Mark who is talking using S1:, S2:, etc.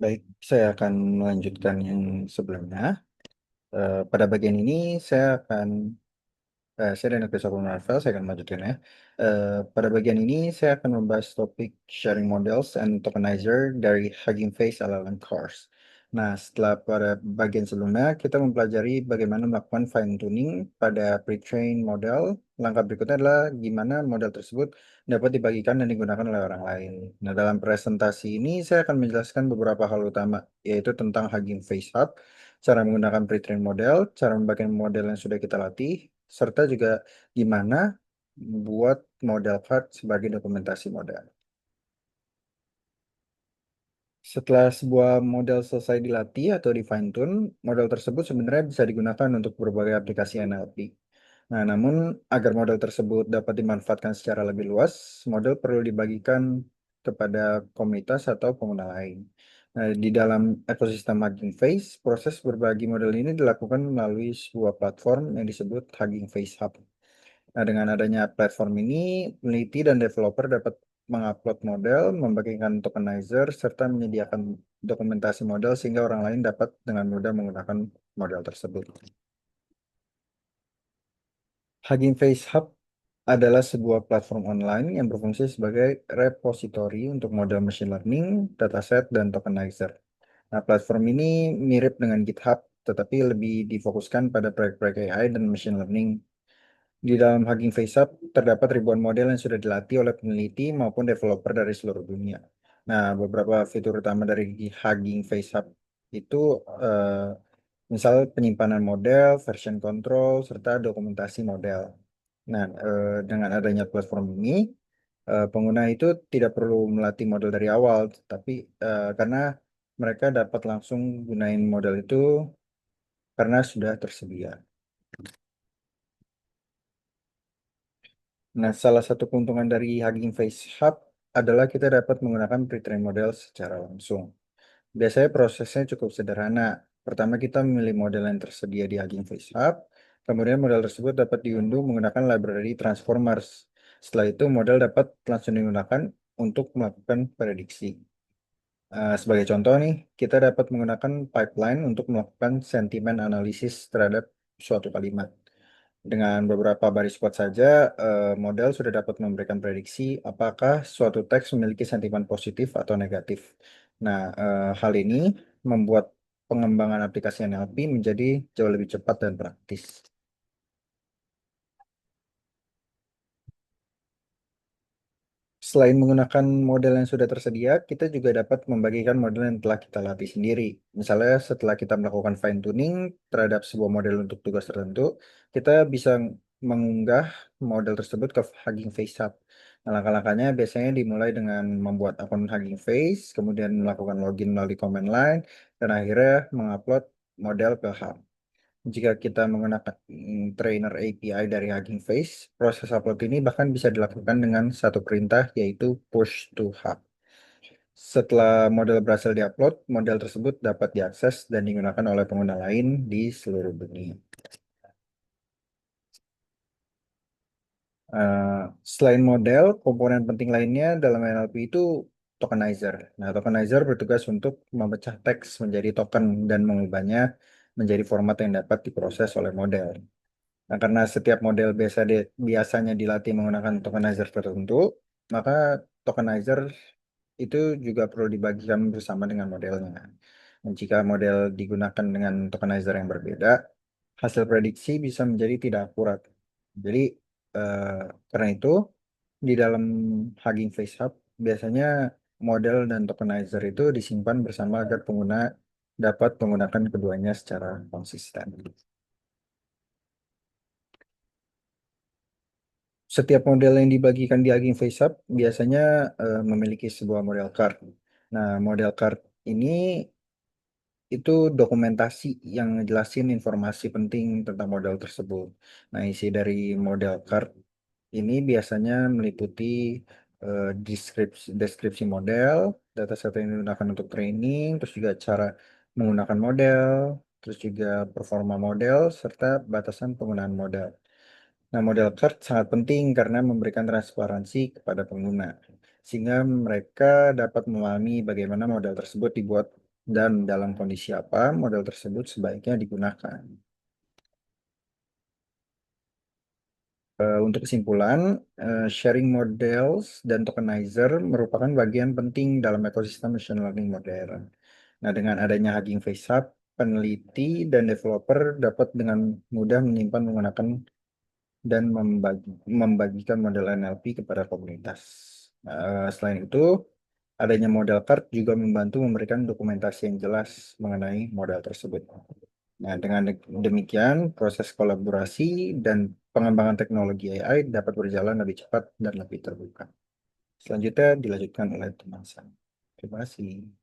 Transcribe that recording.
S1: Baik, saya akan melanjutkan yang sebelumnya. Pada bagian ini saya dan Christopher Marvel, saya akan melanjutkan ya. Pada bagian ini saya akan membahas topik sharing models and tokenizer dari Hugging Face LLM Course. Nah, setelah pada bagian sebelumnya, kita mempelajari bagaimana melakukan fine tuning pada pre-train model. Langkah berikutnya adalah gimana model tersebut dapat dibagikan dan digunakan oleh orang lain. Nah, dalam presentasi ini saya akan menjelaskan beberapa hal utama, yaitu tentang Hugging Face Hub, cara menggunakan pre-train model, cara membagikan model yang sudah kita latih, serta juga gimana buat model card sebagai dokumentasi model. Setelah sebuah model selesai dilatih atau di fine tune, model tersebut sebenarnya bisa digunakan untuk berbagai aplikasi NLP. Nah, namun agar model tersebut dapat dimanfaatkan secara lebih luas, model perlu dibagikan kepada komunitas atau pengguna lain. Nah, di dalam ekosistem Hugging Face, proses berbagi model ini dilakukan melalui sebuah platform yang disebut Hugging Face Hub. Nah, dengan adanya platform ini, peneliti dan developer dapat mengupload model, membagikan tokenizer, serta menyediakan dokumentasi model sehingga orang lain dapat dengan mudah menggunakan model tersebut. Hugging Face Hub adalah sebuah platform online yang berfungsi sebagai repositori untuk model machine learning, dataset, dan tokenizer. Nah, platform ini mirip dengan GitHub, tetapi lebih difokuskan pada proyek-proyek AI dan machine learning. Di dalam Hugging Face Hub terdapat ribuan model yang sudah dilatih oleh peneliti maupun developer dari seluruh dunia. Nah, beberapa fitur utama dari Hugging Face Hub itu eh, misal penyimpanan model, version control, serta dokumentasi model. Nah, dengan adanya platform ini, pengguna itu tidak perlu melatih model dari awal, tapi karena mereka dapat langsung gunain model itu karena sudah tersedia. Nah, salah satu keuntungan dari Hugging Face Hub adalah kita dapat menggunakan pre-trained model secara langsung. Biasanya prosesnya cukup sederhana. Pertama, kita memilih model yang tersedia di Hugging Face Hub. Kemudian model tersebut dapat diunduh menggunakan library Transformers. Setelah itu, model dapat langsung digunakan untuk melakukan prediksi. Sebagai contoh nih, kita dapat menggunakan pipeline untuk melakukan sentimen analisis terhadap suatu kalimat. Dengan beberapa baris kode saja, model sudah dapat memberikan prediksi apakah suatu teks memiliki sentimen positif atau negatif. Nah, hal ini membuat pengembangan aplikasi NLP menjadi jauh lebih cepat dan praktis. Selain menggunakan model yang sudah tersedia, kita juga dapat membagikan model yang telah kita latih sendiri. Misalnya, setelah kita melakukan fine tuning terhadap sebuah model untuk tugas tertentu, kita bisa mengunggah model tersebut ke Hugging Face Hub. Nah, langkah-langkahnya biasanya dimulai dengan membuat akun Hugging Face, kemudian melakukan login melalui command line, dan akhirnya mengupload model ke Hub. Jika kita menggunakan trainer API dari Hugging Face, proses upload ini bahkan bisa dilakukan dengan satu perintah yaitu push to hub. Setelah model berhasil diupload, model tersebut dapat diakses dan digunakan oleh pengguna lain di seluruh dunia. Eh, Selain model, komponen penting lainnya dalam NLP itu tokenizer. Nah, tokenizer bertugas untuk memecah teks menjadi token dan mengubahnya menjadi format yang dapat diproses oleh model. Nah, karena setiap model biasanya dilatih menggunakan tokenizer tertentu, maka tokenizer itu juga perlu dibagikan bersama dengan modelnya. Dan jika model digunakan dengan tokenizer yang berbeda, hasil prediksi bisa menjadi tidak akurat. Jadi, eh, karena itu, di dalam Hugging Face Hub, biasanya model dan tokenizer itu disimpan bersama agar pengguna dapat menggunakan keduanya secara konsisten. Setiap model yang dibagikan di Hugging Face Hub biasanya memiliki sebuah model card. Nah, model card ini itu dokumentasi yang ngejelasin informasi penting tentang model tersebut. Nah, isi dari model card ini biasanya meliputi deskripsi model, dataset yang digunakan untuk training, terus juga cara menggunakan model, terus juga performa model, serta batasan penggunaan model. Nah, model card sangat penting karena memberikan transparansi kepada pengguna, sehingga mereka dapat memahami bagaimana model tersebut dibuat dan dalam kondisi apa model tersebut sebaiknya digunakan. Untuk kesimpulan, sharing models dan tokenizer merupakan bagian penting dalam ekosistem machine learning modern. Nah, dengan adanya Hugging Face Hub, peneliti dan developer dapat dengan mudah menyimpan, menggunakan, dan membagikan model NLP kepada komunitas. Selain itu, adanya model card juga membantu memberikan dokumentasi yang jelas mengenai model tersebut. Nah, dengan demikian, proses kolaborasi dan pengembangan teknologi AI dapat berjalan lebih cepat dan lebih terbuka. Selanjutnya dilanjutkan oleh teman saya. Terima kasih.